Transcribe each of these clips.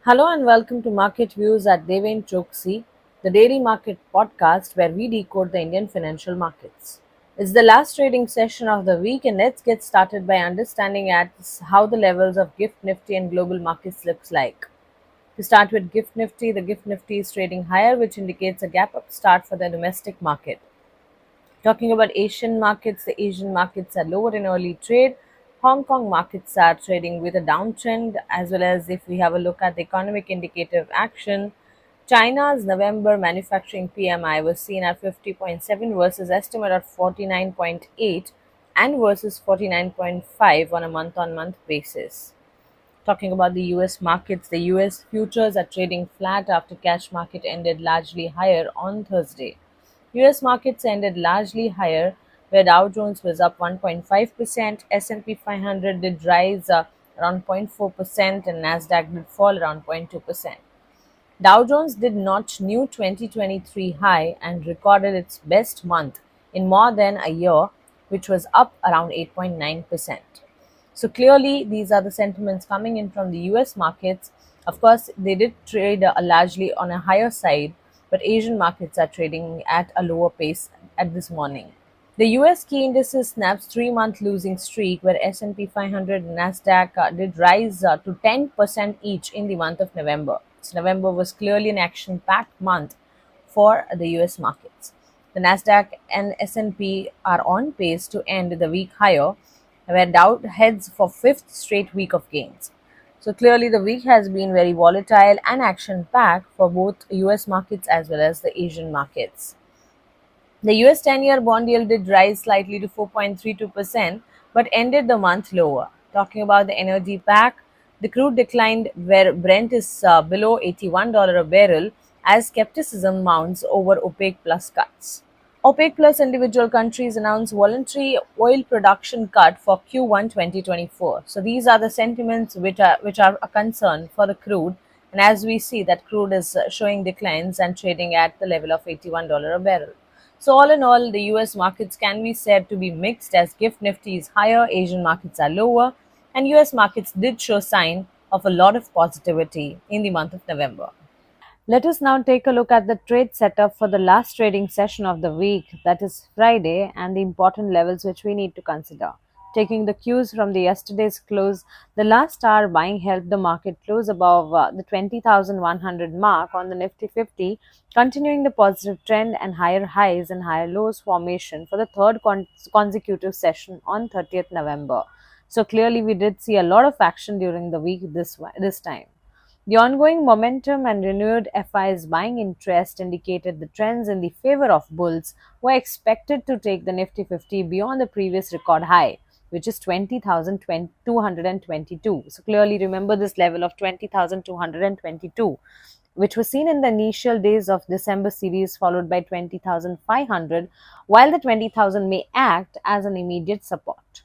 Hello and welcome to Market Views at Deven Choksey, the daily market podcast where we decode the Indian financial markets. It's the last trading session of the week, and let's get started by understanding at how the levels of Gift Nifty and global markets looks like. To start with Gift Nifty, the Gift Nifty is trading higher, which indicates a gap up start for the domestic market. Talking about Asian markets, the Asian markets are lower in early trade. Hong Kong markets are trading with a downtrend, as well as if we have a look at the economic indicator action, China's November manufacturing PMI was seen at 50.7 versus estimate at 49.8 and versus 49.5 on month basis. Talking about the US markets, the US futures are trading flat after cash market ended largely higher on Thursday. US markets ended largely higher, where Dow Jones was up 1.5%, S&P 500 did rise around 0.4%, and Nasdaq did fall around 0.2%. Dow Jones did notch new 2023 high and recorded its best month in more than a year, which was up around 8.9%. So clearly, these are the sentiments coming in from the US markets. Of course, they did trade largely on a higher side, but Asian markets are trading at a lower pace at this morning. The US key indices snaps 3-month losing streak, where S&P 500 and Nasdaq did rise to 10% each in the month of November. So November was clearly an action-packed month for the US markets. The Nasdaq and S&P are on pace to end the week higher, where Dow heads for fifth straight week of gains. So clearly the week has been very volatile and action-packed for both US markets as well as the Asian markets. The US 10-year bond yield did rise slightly to 4.32%, but ended the month lower. Talking about the energy pack, the crude declined where Brent is below $81 a barrel as skepticism mounts over OPEC plus cuts. OPEC plus individual countries announced voluntary oil production cut for Q1 2024. So these are the sentiments which are a concern for the crude, and as we see that crude is showing declines and trading at the level of $81 a barrel. So all in all, the US markets can be said to be mixed as Gift Nifty is higher, Asian markets are lower, and US markets did show sign of a lot of positivity in the month of November. Let us now take a look at the trade setup for the last trading session of the week, that is Friday, and the important levels which we need to consider. Taking the cues from the yesterday's close, the last hour buying helped the market close above the 20,100 mark on the Nifty 50, continuing the positive trend and higher highs and higher lows formation for the third consecutive session on 30th November. So clearly, we did see a lot of action during the week this time. The ongoing momentum and renewed FI's buying interest indicated the trends in the favor of bulls were expected to take the Nifty 50 beyond the previous record high, which is 20,222. So clearly remember this level of 20,222, which was seen in the initial days of December series followed by 20,500, while the 20,000 may act as an immediate support.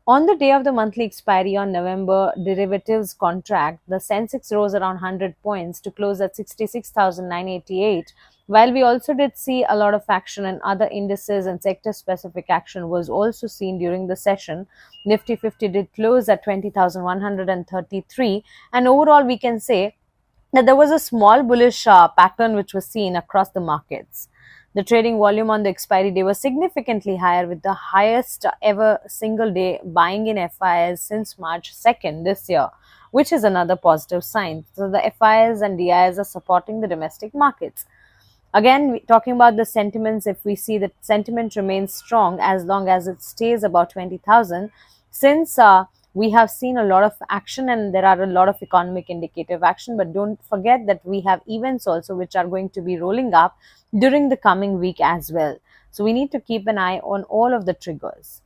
On the day of the monthly expiry on November derivatives contract, the Sensex rose around 100 points to close at 66,988. While we also did see a lot of action in other indices and sector specific action was also seen during the session, Nifty 50 did close at 20,133, and overall we can say that there was a small bullish pattern which was seen across the markets. The trading volume on the expiry day was significantly higher, with the highest ever single day buying in FIs since March 2nd this year, which is another positive sign. So the FIs and DIs are supporting the domestic markets. Again, talking about the sentiments, if we see that sentiment remains strong as long as it stays about 20,000, since we have seen a lot of action and there are a lot of economic indicative action, but don't forget that we have events also which are going to be rolling up during the coming week as well. So we need to keep an eye on all of the triggers.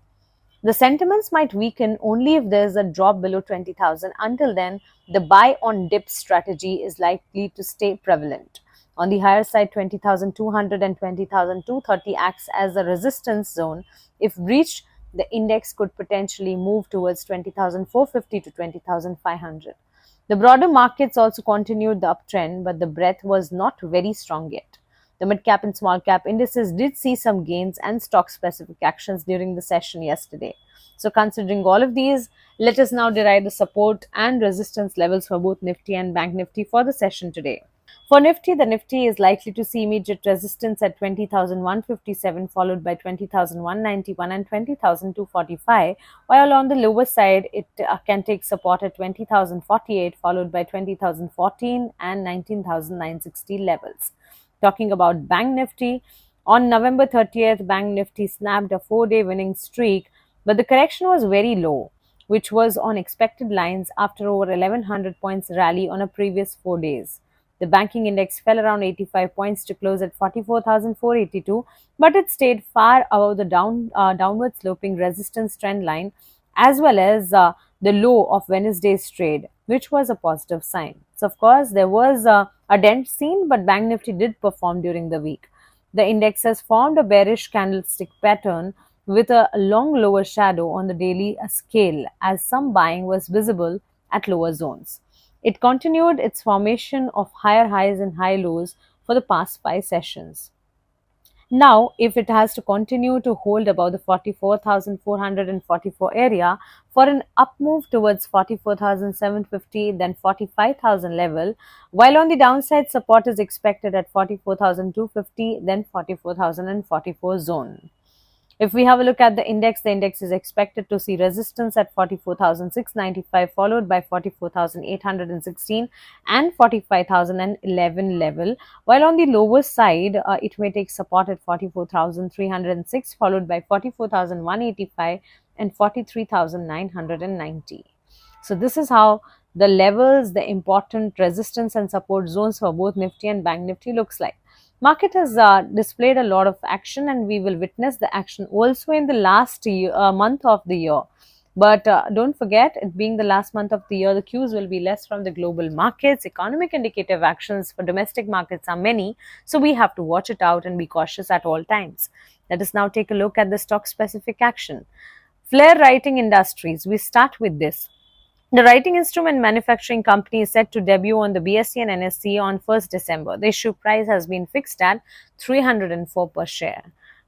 The sentiments might weaken only if there is a drop below 20,000. Until then, the buy on dip strategy is likely to stay prevalent. On the higher side, 20,200 and 20,230 acts as a resistance zone. If breached, the index could potentially move towards 20,450 to 20,500. The broader markets also continued the uptrend, but the breadth was not very strong yet. The mid cap and small cap indices did see some gains and stock specific actions during the session yesterday. So, considering all of these, let us now derive the support and resistance levels for both Nifty and Bank Nifty for the session today. For Nifty, the Nifty is likely to see immediate resistance at 20,157, followed by 20,191 and 20,245, while on the lower side, it can take support at 20,048, followed by 20,014 and 19,960 levels. Talking about Bank Nifty, on November 30th, Bank Nifty snapped a 4-day winning streak, but the correction was very low, which was on expected lines after over 1100 points rally on a previous 4 days. The banking index fell around 85 points to close at 44,482, but it stayed far above the downward sloping resistance trend line as well as the low of Wednesday's trade, which was a positive sign. So, of course, there was a dent seen, but Bank Nifty did perform during the week. The index has formed a bearish candlestick pattern with a long lower shadow on the daily scale as some buying was visible at lower zones. It continued its formation of higher highs and high lows for the past 5 sessions. Now, if it has to continue to hold above the 44,444 area for an up move towards 44,750, then 45,000 level, while on the downside support is expected at 44,250, then 44,044 zone. If we have a look at the index is expected to see resistance at 44,695, followed by 44,816 and 45,011 level, while on the lower side, it may take support at 44,306, followed by 44,185 and 43,990. So this is how the levels, the important resistance and support zones for both Nifty and Bank Nifty looks like. Market has displayed a lot of action, and we will witness the action also in the last month of the year. But don't forget, it being the last month of the year, the cues will be less from the global markets. Economic indicative actions for domestic markets are many, so we have to watch it out and be cautious at all times. Let us now take a look at the stock specific action. Flair Writing Industries, we start with this. The writing instrument manufacturing company is set to debut on the BSE and NSE on 1st December. The issue price has been fixed at 304 per share.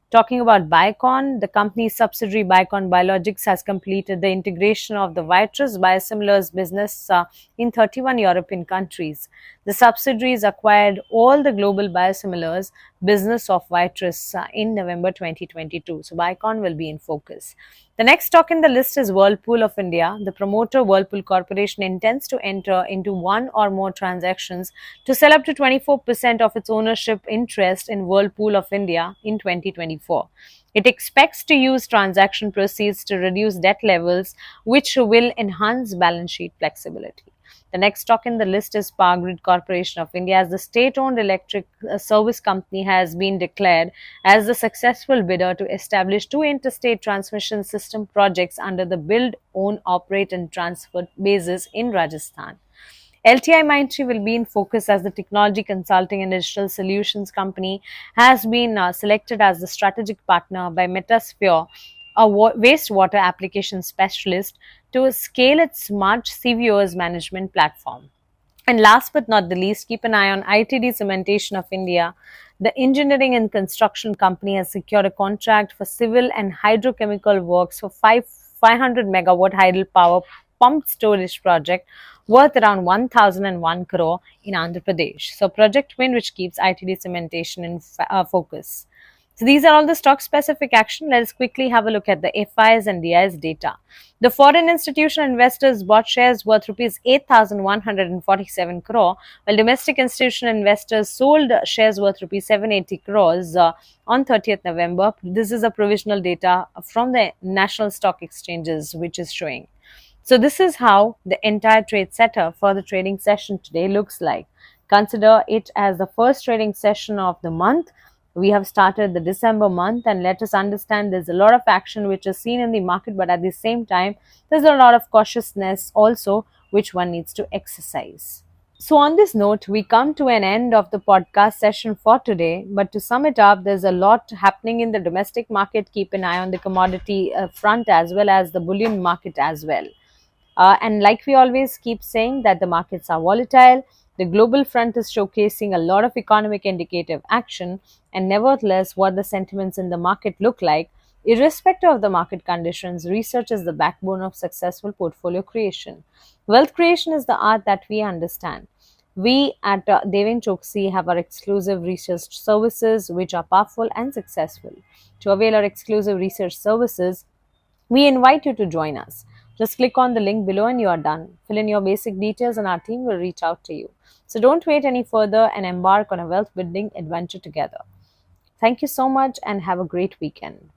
Talking about Biocon, the company's subsidiary Biocon Biologics has completed the integration of the Viatris biosimilars business in 31 European countries. The subsidiaries acquired all the global biosimilars business of Viatris in November 2022. So Biocon will be in focus. The next stock in the list is Whirlpool of India. The promoter Whirlpool Corporation intends to enter into one or more transactions to sell up to 24% of its ownership interest in Whirlpool of India in 2024. It expects to use transaction proceeds to reduce debt levels, which will enhance balance sheet flexibility. The next stock in the list is Power Grid Corporation of India, as the state-owned electric service company has been declared as the successful bidder to establish 2 interstate transmission system projects under the build, own, operate and transfer basis in Rajasthan. LTI Mindtree will be in focus as the technology consulting and digital solutions company has been selected as the strategic partner by Metasphere, a wastewater application specialist, to scale its smart CVOS management platform. And last but not the least, keep an eye on ITD Cementation of India. The engineering and construction company has secured a contract for civil and hydrochemical works for 500 megawatt hydel power pumped storage project worth around 1001 crore in Andhra Pradesh. So project win which keeps ITD Cementation in focus. So these are all the stock specific action. Let us quickly have a look at the FIs and DIs data. The foreign institutional investors bought shares worth rupees 8,147 crore, while domestic institutional investors sold shares worth rupees 780 crores on 30th November. This is a provisional data from the national stock exchanges which is showing. So this is how the entire trade setup for the trading session today looks like. Consider it as the first trading session of the month. We have started the December month, and let us understand there's a lot of action which is seen in the market, but at the same time, there's a lot of cautiousness also which one needs to exercise. So on this note, we come to an end of the podcast session for today. But to sum it up, there's a lot happening in the domestic market. Keep an eye on the commodity front as well as the bullion market as well. And like we always keep saying that the markets are volatile. The global front is showcasing a lot of economic indicative action, and nevertheless, what the sentiments in the market look like, irrespective of the market conditions, research is the backbone of successful portfolio creation. Wealth creation is the art that we understand. We at Deven Choksey have our exclusive research services, which are powerful and successful. To avail our exclusive research services, we invite you to join us. Just click on the link below and you are done. Fill in your basic details and our team will reach out to you. So don't wait any further and embark on a wealth building adventure together. Thank you so much and have a great weekend.